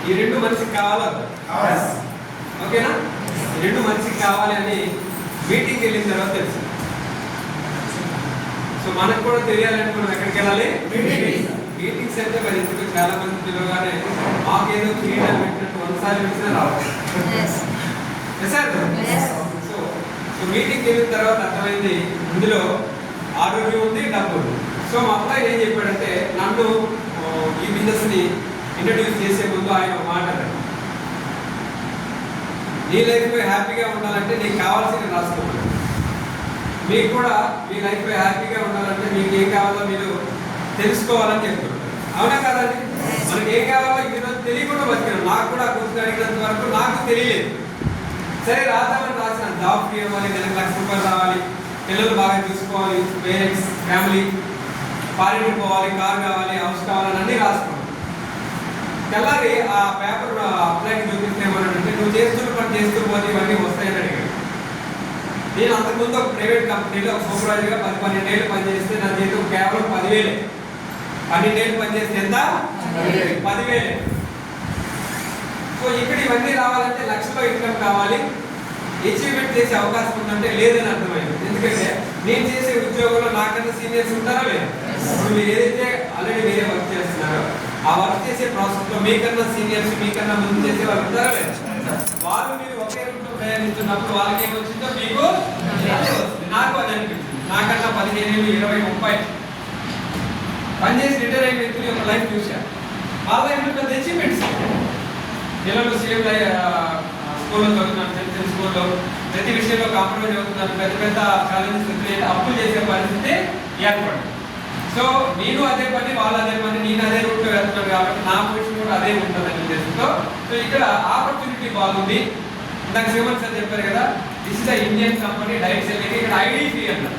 ఈ రెండు మనిషికి కావాలా? ఓకేనా? ఈ రెండు మనిషికి కావాలి అని మీటింగ్కి వెళ్ళిన తర్వాత తెలుసు. సో మనకు కూడా తెలియాలంటే మనం ఎక్కడికి వెళ్ళాలి? మీటింగ్స్ అంటే మరి ఎందుకు చాలా మంది పిలవగానే మాకేదో క్రీడా పెట్టినట్టు ఒకసారి వచ్చినా రావాలి. సో మీటింగ్కి వెళ్ళిన తర్వాత అర్థమైంది ఇందులో ఆరోగ్యం ఉంది, డబ్బు ఉంది. సో మా అబ్బాయి ఏం చెప్పాడంటే నన్ను ఈ బిజినెస్ని ఇంట్రడ్యూస్ చేసే ముందు ఆయన మాట అన్నాడు, నీ లైఫ్ హ్యాపీగా ఉండాలంటే నీకు కావాల్సింది రాసుకోవాలి. మీకు కూడా మీ లైఫ్ హ్యాపీగా ఉండాలంటే మీకు ఏం కావాలో మీరు తెలుసుకోవాలని చెప్తున్నారు. అవునా కదండి? మనకి ఏం కావాలో ఈరోజు తెలియకుండా బతికాను. నాకు కూడా గుర్తు అడిగినంత వరకు నాకు తెలియలేదు. సరే రాద్దామని రాసిన జాబ్ ఫ్రీ అవ్వాలి, నెలకు ₹1,00,000 రావాలి, పిల్లలు బాగా చూసుకోవాలి, పేరెంట్స్ ఫ్యామిలీ, ఫారిన్ పోవాలి, కార్ కావాలి, హౌస్ కావాలని అన్నీ రాసుకున్నాను. తెల్లారి ఆ పేపర్ అప్లైకి చూపిస్తే ఏమన్నాడంటే నువ్వు చేస్తున్న పని చేస్తూ పోతే ఇవన్నీ వస్తాయని అడిగాడు. నేను అంతకుముందు ఒక ప్రైవేట్ కంపెనీలో సూపర్వైజర్గా 10-12 ఏళ్ళు పనిచేస్తే నా జీతం కేవలం 10,000. 12 ఏళ్ళు పనిచేస్తే ఎంత? 10,000. సో ఇక్కడ ఇవన్నీ రావాలంటే లక్షలో ఇన్కమ్ కావాలి, అచీవ్మెంట్ చేసే అవకాశం ఉందంటే లేదని అర్థమైంది. ఎందుకంటే నేను చేసే ఉద్యోగంలో నాకన్నా సీనియర్స్ ఉంటారా లేదా? ఇప్పుడు మీరు ఏదైతే ఆల్రెడీ వేరే వర్క్ చేస్తున్నారో ఆ వర్క్ చేసే ప్రాసెస్లో మీకన్నా సీనియర్స్ మీకన్నా ముందు చేసే వాళ్ళు ఉంటారా లేదా? వాళ్ళు మీరు ఒకే రూట్లో ప్రయాణిస్తున్నప్పుడు వాళ్ళకి ఏమొచ్చిందో మీకు నాకు అది అనిపించింది. నాకన్నా 15 ఏళ్ళు 20, 30 పనిచేసి రిటైర్ అయిన వ్యక్తులు యొక్క లైఫ్ చూశారు. వాళ్ళ లైఫ్లో పెద్ద అచీవ్మెంట్స్. పిల్లలు సేమ్ స్కూల్లో చదువుతున్నాను, చిన్న స్కూల్లో ప్రతి విషయంలో కాంప్రమైజ్ అవుతున్నారు, పెద్ద పెద్ద ఛాలెంజెస్ అప్పులు చేసే పరిస్థితి ఏర్పడింది. సో నేను అదే పని, వాళ్ళు అదే పని, నేను అదే రూట్లో వెళ్తున్నాను కాబట్టి నా పొజిషన్ కూడా అదే ఉంటుందని ఉద్దేశంతో సో ఇక్కడ ఆపర్చునిటీ బాగుంది. ఇందాక శ్రీమన్ సార్ చెప్పారు కదా, this is the Indian company direct selling. ఇక్కడ ఐడి ఫ్రీ అన్నారు,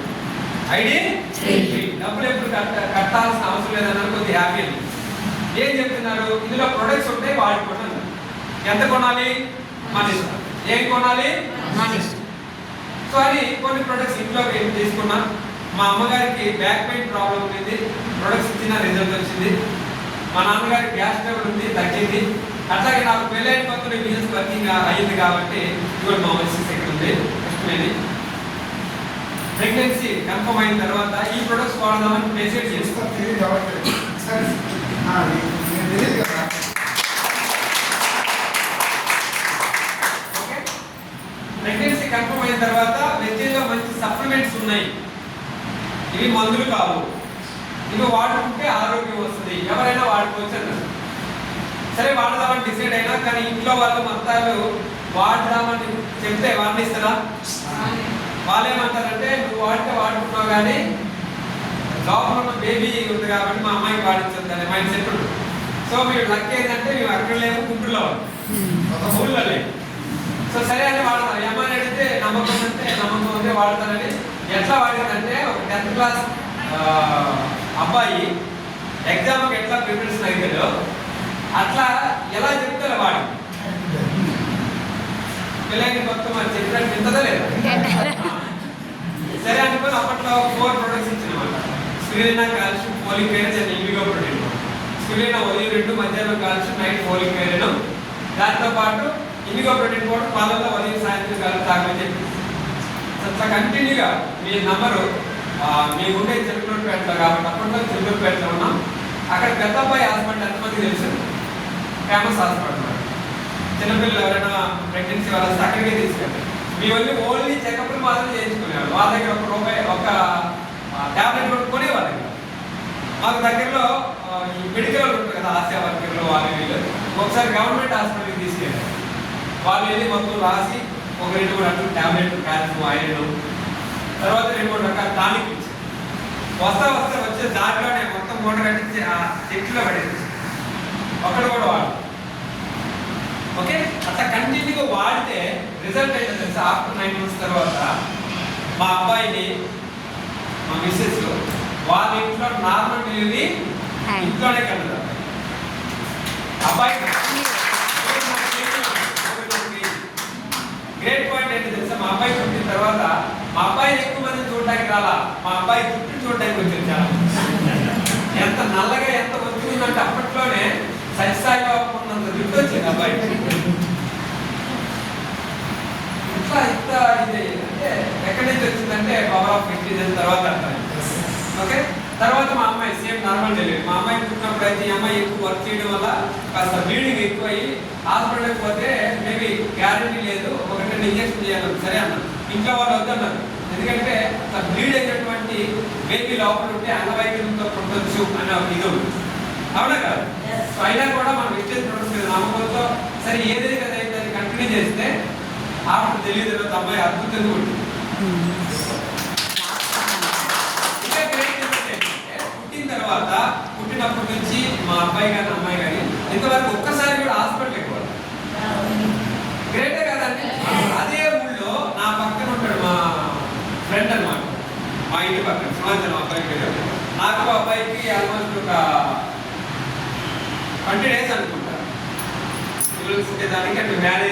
ఐడి ఫ్రీ, డబ్బులు ఎప్పుడు కట్టాల్సిన అవసరం లేదన్నారు. కొద్దిగా హ్యాపీ. ఏం చెప్తున్నారు? ఇందులో ప్రొడక్ట్స్ ఉంటాయి, వాడుకోవడం. ఎంత కొనాలి? మన ఇష్టం. ఏం కొనాలి? మన ఇష్టం. సో అది కొన్ని ప్రొడక్ట్స్ ఇంట్లో తీసుకున్నా. మా అమ్మగారికి బ్యాక్ పెయిన్ ప్రాబ్లం ఉంది, ప్రొడక్ట్స్ ఇచ్చిన రిజల్ట్ వచ్చింది. మా నాన్నగారికి గ్యాస్ ట్రబుల్ ఉంది, తగ్గింది. అట్లాగే నాకు పెళ్ళైన కొత్తలో బిజినెస్ వర్కింగ్ అయ్యింది కాబట్టి ఇవాళ మా మిస్సెస్ ఇక్కడ ఉంది. కష్టమైంది. ప్రెగ్నెన్సీ కన్ఫర్మ్ అయిన తర్వాత ఈ ప్రొడక్ట్స్ వాడదామని మెసేజ్ చేస్తాం. ప్రెగ్నెన్సీ కన్ఫర్మ్ అయిన తర్వాత వెజ్జీలో మంచి సప్లిమెంట్స్ ఉన్నాయి. ఇవి మందులు కావు, ఇవి వాడుకుంటే ఆరోగ్యం వస్తుంది, ఎవరైనా వాడుకోవచ్చు అన్నారు. సరే వాడదామని డిసైడ్ అయినా కానీ ఇంట్లో వాళ్ళు మొత్తాలు వాడదామని చెప్తే వాడినిస్తారా? వాళ్ళు ఏమంటారంటే నువ్వు వాడితే వాడుకున్నావు కానీ లోపల ఉన్న బేబీ ఉంది కాబట్టి మా అమ్మాయికి వాడించద్దు అనే మైండ్ సెట్ ఉంటుంది. సో మీరు లక్ ఏంటంటే మేము అక్కడ లేవు, గుంటూరులో ఊళ్ళో లేవు. సో సరే అని వాడతారు. ఏమని అడిగితే నమ్మకం ఉంటే వాడతారని. ఎట్లా వాడిందంటే ఒక 10th క్లాస్ అబ్బాయి ఎగ్జామ్కి ఎట్లా ప్రిపరేషన్ అయిపోయాడో అట్లా ఎలా చెప్తారో వాడి పిల్లలకి మొత్తం అది చెప్పినట్టు వింటదా లేదా? సరే అనుకుని అప్పట్లో 4 ప్రొడక్ట్స్ ఇచ్చినమాట. Spirulina, calcium, folic iron, indigo protein. Spirulina ఉదయం 2, మధ్యాహ్నం కాల్షియం, నైట్ ఫోలిక్ ఐరన్. దాంతో పాటు ఇండిగో ప్రోటీన్ పౌడర్ పాలల్లో ఉదయం సాయంత్రం కాలం తాగమని చెప్పి అట్లా కంటిన్యూగా మీ నంబరు మీ ఉండే చెరుకులపేటలో కాబట్టి అప్పట్లో చెరుకులపేటలో ఉన్నాం. అక్కడ పెద్దబ్బాయి హాస్పిటల్ ఎంతమంది తెలుసు? Famous hospital. చిన్నపిల్లలు ఎవరైనా ప్రెగ్నెన్సీ వాళ్ళ అక్కడికే తీసుకెళ్ళారు. మీ వల్ల ఓన్లీ చెకప్లు మాత్రం చేయించుకునేవాళ్ళు. వాళ్ళ దగ్గర ఒక ట్యాబ్లెట్ కూడా కొనేవాళ్ళ దగ్గర. మాకు దగ్గరలో ఈ మెడికల్ వాళ్ళు ఉంటారు కదా, ఆశా వర్కర్లు వాళ్ళు వీళ్ళు ఒకసారి గవర్నమెంట్ హాస్పిటల్కి తీసుకెళ్ళారు. వాళ్ళు వెళ్ళి మొత్తం రాసి ఒక 2-3 రకాల ట్యాబ్లెట్, కాల్షియం, ఐరన్, తర్వాత 2-3 రకాల టానిక్ ఇచ్చారు. వస్తా వచ్చే దాంట్లోనే మొత్తం మూట కట్టించి ఆ చెట్టులో పడేది. ఒక్కడు కూడా వాడు. ఓకే, అట్లా కంటిన్యూగా వాడితే రిజల్ట్ అయితే తెలుసు. ఆఫ్టర్ 9 months తర్వాత మా అబ్బాయిని మా మిస్సెస్ వాళ్ళ ఇంట్లో నార్మల్ డెలివరీ ఇంట్లోనే కలుగుతారు. అబ్బాయి గ్రేట్ పాయింట్ ఏంటి తెలుసా? మా అబ్బాయి పుట్టిన తర్వాత మా అబ్బాయిని ఎక్కువ మంది చూడడానికి రాలా, మా అబ్బాయి జుట్టు చూడడానికి వచ్చారు. చాలా ఎంత నల్లగా ఎంత ఒత్తుకుందంటే అప్పట్లోనే సత్యసాయిబాబు ఉన్నంత జుట్టు వచ్చింది. ఎక్కువ వర్క్ చేయడం వల్ల కాస్త బ్లీడింగ్ ఎక్కువయ్యి హాస్పిటల్కి పోతే మేబీ గ్యారంటీ లేదు, 1-2 ఇంజక్షన్ చేయాలి. సరే అన్న, ఇంట్లో వాళ్ళు వద్దన్నారు. ఎందుకంటే బ్లీడ్ అయినటువంటి బేబీ లోపల ఉంటే అంగవైకల్యంతో పుట్టొచ్చు అనే ఒక ఇది ఉంది. అవునా కాదు? అయినా కూడా మనం విద్యుత్ ప్రొడక్ట్స్ మీద నమ్మకంతో సరే ఏదైతే దాన్ని కంటిన్యూ చేస్తే ఆఫ్టర్ తెలియదు అమ్మాయి అద్భుతంగా ఉంటుంది. ఇంకా గ్రేట్ ఏంటంటే పుట్టిన తర్వాత పుట్టినప్పటి నుంచి మా అబ్బాయి కానీ అమ్మాయి కానీ ఇంతవరకు ఒక్కసారి కూడా హాస్పిటల్ ఎక్కువ గ్రేటే కదండి. అదే ఊళ్ళో నా పక్కన ఉంటాడు మా ఫ్రెండ్ అన్నమాట, మా ఇంటి పక్కన సింహాచలం అబ్బాయి పేరు. నాకు అబ్బాయికి ఆల్మోస్ట్ ఒక 20 days అనుకుంటా. దానికి మ్యారేజ్